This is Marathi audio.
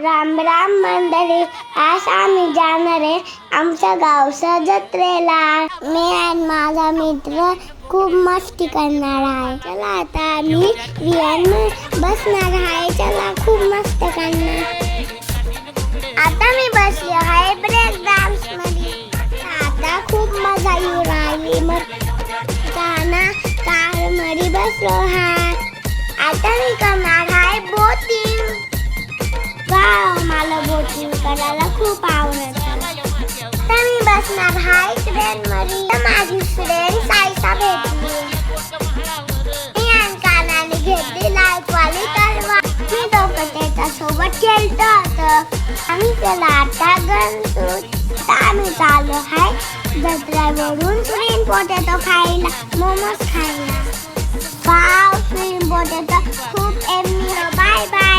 राम राम मंडळी, आज आम्ही जाणार आहे आमच्या गावच्या जत्रेला. मी आणि माझा मित्र खूप मस्ती करणार आहे. चला आता आम्ही विहान बसणार आहे. चला खूप मस्त करणार. आता मी बसले आहे ब्रेक डान्स मध्ये. आता खूप मजा येऊ राहिली. मग गाणं कार मध्ये बसलो आहे. आता मी करणार आहे बोटिंग. मला बोटिंग करायला खूप आवडतं. तर मी बसणार आहे ट्रेन मध्ये. माझी फ्रेंड साईसा भेटली. मी आणि कानाने घेतली लाईटवाली तलवार. मी दोघं त्याच्यासोबत खेळतो होतो. आम्ही त्याला आता गणतो. आम्ही चाललो आहे जत्रेवरून स्वीट पोटॅटो खायला, मोमोज खायला. वाव, स्वीट पोटॅटो खूप एम्मी. Bye bye.